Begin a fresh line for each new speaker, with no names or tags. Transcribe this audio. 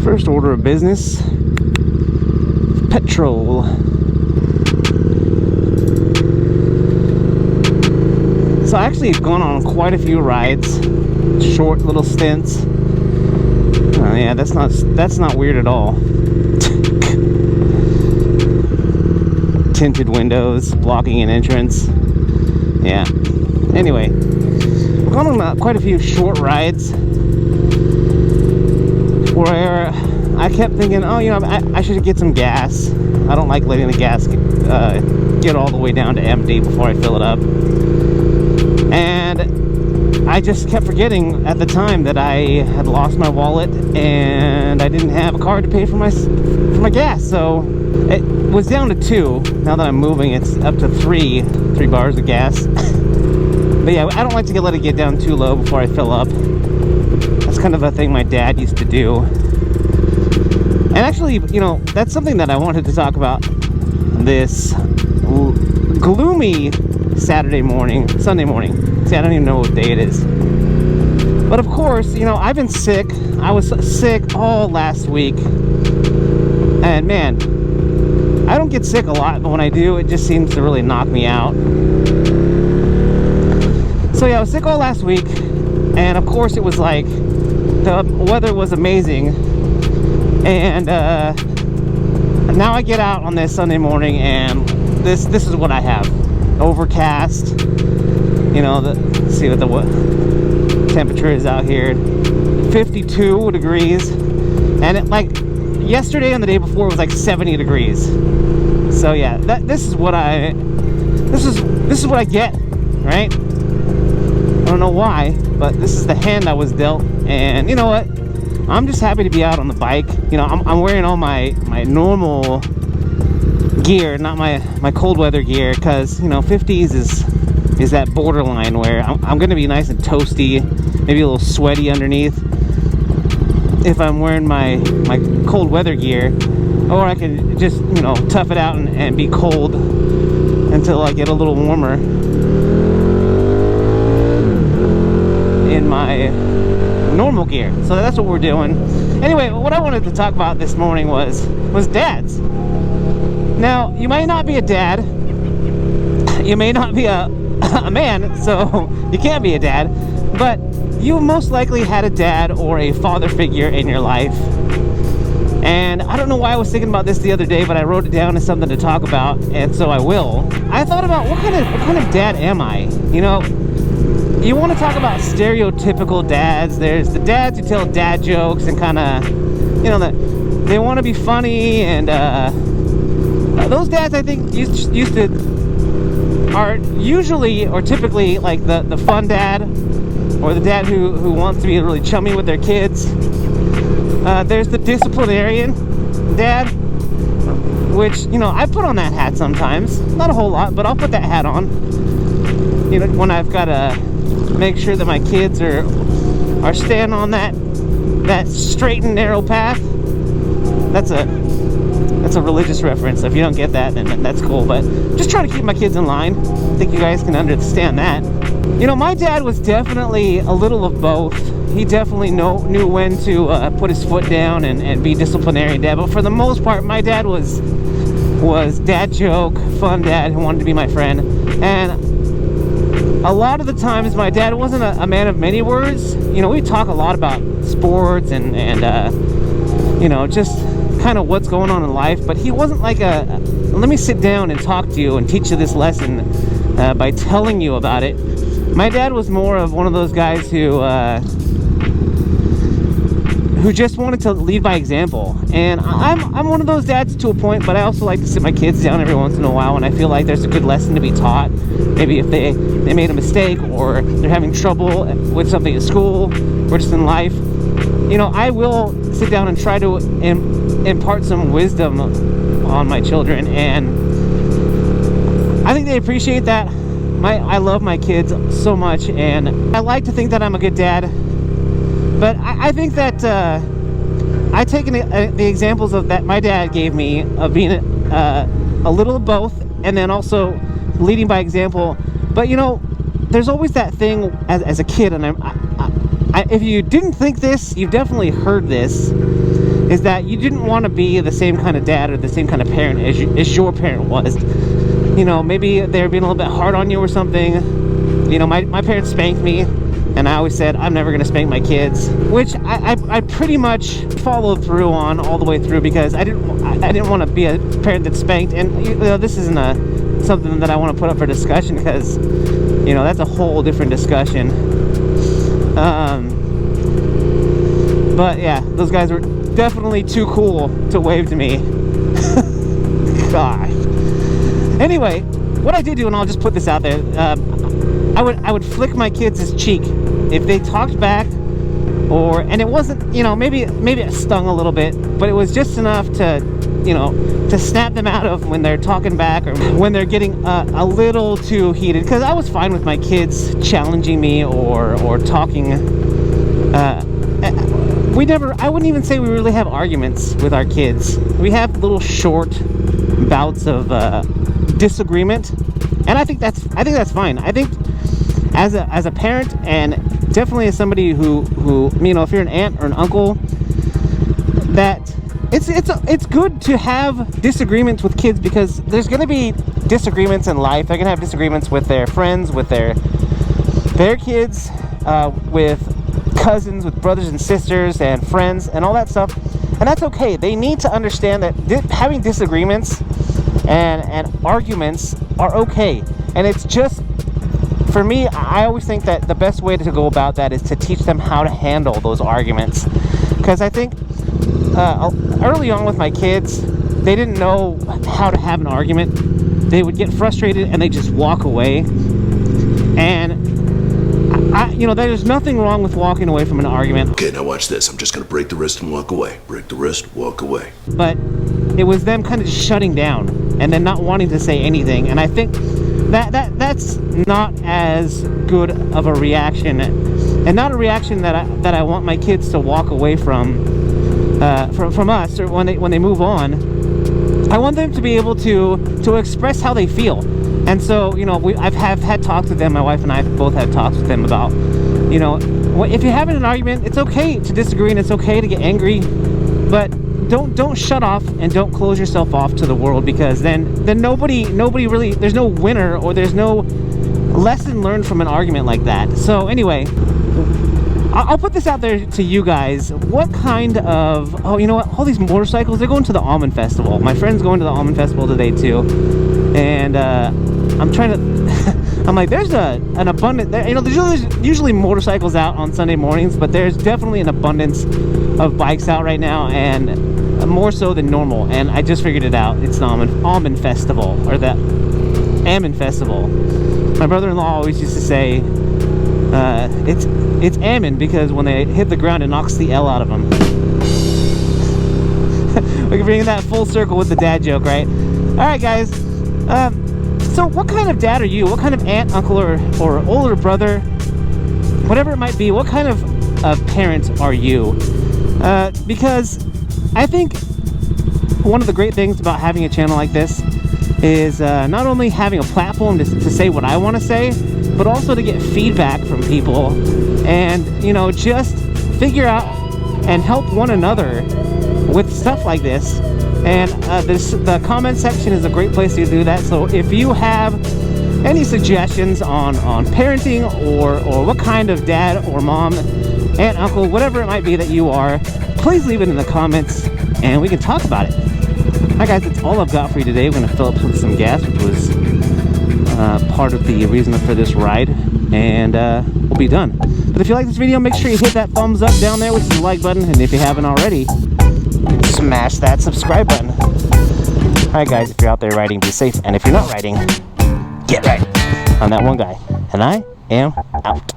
First order of business, petrol. So I actually have gone on quite a few rides, short little stints. Yeah, that's not weird at all. Tinted windows blocking an entrance. Yeah. Anyway, I've gone on quite a few short rides where I kept thinking, oh, you know, I should get some gas. I don't like letting the gas get all the way down to empty before I fill it up. And I just kept forgetting at the time that I had lost my wallet and I didn't have a card to pay for my gas. So it was down to 2. Now that I'm moving, it's up to 3 bars of gas. But yeah, I don't like to let it get down too low before I fill up. That's kind of a thing my dad used to do. And actually, you know, that's something that I wanted to talk about this gloomy Sunday morning. See, I don't even know what day it is. But of course, you know, I've been sick. I was sick all last week. And man, I don't get sick a lot, but when I do, it just seems to really knock me out. So yeah, I was sick all last week. And of course, it was like, the weather was amazing. And now I get out on this Sunday morning and this is what I have. Overcast. You know, let's see what the temperature is out here. 52 degrees. And it, like yesterday and the day before, it was like 70 degrees. So yeah, this is what I get, right? I don't know why, but this is the hand I was dealt. And you know what? I'm just happy to be out on the bike. You know, I'm wearing all my normal gear, not my cold weather gear, because you know 50s is that borderline where I'm going to be nice and toasty, maybe a little sweaty underneath if I'm wearing my cold weather gear, or I can just, you know, tough it out and be cold until I get a little warmer in my normal gear. So that's what we're doing. Anyway, what I wanted to talk about this morning was dads. Now, you might not be a dad, you may not be a man, so you can't be a dad, but you most likely had a dad or a father figure in your life. And I don't know why I was thinking about this the other day, but I wrote it down as something to talk about, and so I will. I thought about what kind of dad am I? You know, you want to talk about stereotypical dads. There's the dads who tell dad jokes and kind of, you know, they want to be funny, and those dads, I think, are usually or typically like the fun dad, or the dad who wants to be really chummy with their kids. There's the disciplinarian dad, which, you know, I put on that hat sometimes. Not a whole lot, but I'll put that hat on. You know, when I've got to make sure that my kids are staying on that straight and narrow path. That's a religious reference. If you don't get that, then that's cool. But just trying to keep my kids in line. I think you guys can understand that. You know, my dad was definitely a little of both. He definitely knew when to put his foot down and be disciplinary dad. But for the most part, my dad was dad joke, fun dad who wanted to be my friend. And a lot of the times, my dad wasn't a man of many words. You know, we talk a lot about sports and you know, just kind of what's going on in life. But he wasn't like let me sit down and talk to you and teach you this lesson by telling you about it. My dad was more of one of those guys who just wanted to lead by example. And I'm one of those dads to a point, but I also like to sit my kids down every once in a while when I feel like there's a good lesson to be taught. Maybe if they made a mistake, or they're having trouble with something at school or just in life. You know, I will sit down and try to impart some wisdom on my children, and I think they appreciate that. I love my kids so much, and I like to think that I'm a good dad. But I think that I take the examples of that my dad gave me of being a little of both, and then also leading by example. But you know, there's always that thing as a kid, and if you didn't think this, you've definitely heard this, is that you didn't want to be the same kind of dad or the same kind of parent as your parent was. You know, maybe they were being a little bit hard on you or something. You know, my parents spanked me, and I always said I'm never going to spank my kids, which I pretty much followed through on all the way through, because I didn't want to be a parent that spanked. And you know, this isn't something that I want to put up for discussion, because you know, that's a whole different discussion. But yeah, those guys were definitely too cool to wave to me. Gosh. Anyway, what I did do, and I'll just put this out there, I would flick my kids' cheek if they talked back, and it wasn't, you know, maybe it stung a little bit, but it was just enough to, you know, to snap them out of when they're talking back, or when they're getting a little too heated. Because I was fine with my kids challenging me or talking. I wouldn't even say we really have arguments with our kids. We have little short bouts of disagreement, and I think that's fine. I think as a parent, and definitely as somebody who you know, if you're an aunt or an uncle, that it's good to have disagreements with kids, because there's going to be disagreements in life. They're going to have disagreements with their friends, with their kids, with cousins, with brothers and sisters and friends and all that stuff, and that's okay. They need to understand that having disagreements and arguments are okay. And it's just, for me, I always think that the best way to go about that is to teach them how to handle those arguments. Because I think early on with my kids, they didn't know how to have an argument. They would get frustrated and they just walk away. And you know, there's nothing wrong with walking away from an argument.
Okay, now watch this. I'm just gonna break the wrist and walk away. Break the wrist, walk away.
But it was them kind of just shutting down and then not wanting to say anything. And I think that's not as good of a reaction, and not a reaction that I want my kids to walk away from us, or when they move on. I want them to be able to express how they feel. And so, you know, I've had talks with them. My wife and I both had talks with them about, you know, if you're having an argument, it's okay to disagree and it's okay to get angry, but don't shut off and don't close yourself off to the world, because then nobody really, there's no winner, or there's no lesson learned from an argument like that. So anyway, I'll put this out there to you guys. What kind of, oh, you know what, all these motorcycles, they're going to the Almond Festival. My friend's going to the Almond Festival today too, and I'm trying to I'm like, there's an abundance there, you know, there's usually motorcycles out on Sunday mornings, but there's definitely an abundance of bikes out right now, and more so than normal. And I just figured it out. It's the Almond Festival, or the Almond Festival. My brother-in-law always used to say it's almond because when they hit the ground, it knocks the L out of them. We can bring that full circle with the dad joke, right? All right, guys. So what kind of dad are you? What kind of aunt, uncle, or older brother, whatever it might be, what kind of parent are you? Because I think one of the great things about having a channel like this is not only having a platform to say what I want to say, but also to get feedback from people, and, you know, just figure out and help one another with stuff like this. And the comment section is a great place to do that. So if you have any suggestions on parenting, or what kind of dad or mom, aunt, uncle, whatever it might be that you are, please leave it in the comments and we can talk about it. Alright guys, that's all I've got for you today. We're going to fill up with some gas, which was part of the reason for this ride, and we'll be done. But if you like this video, make sure you hit that thumbs up down there, which is the like button, and if you haven't already, smash that subscribe button. Alright guys, if you're out there riding, be safe, and if you're not riding, get right. I'm that one guy, and I am out.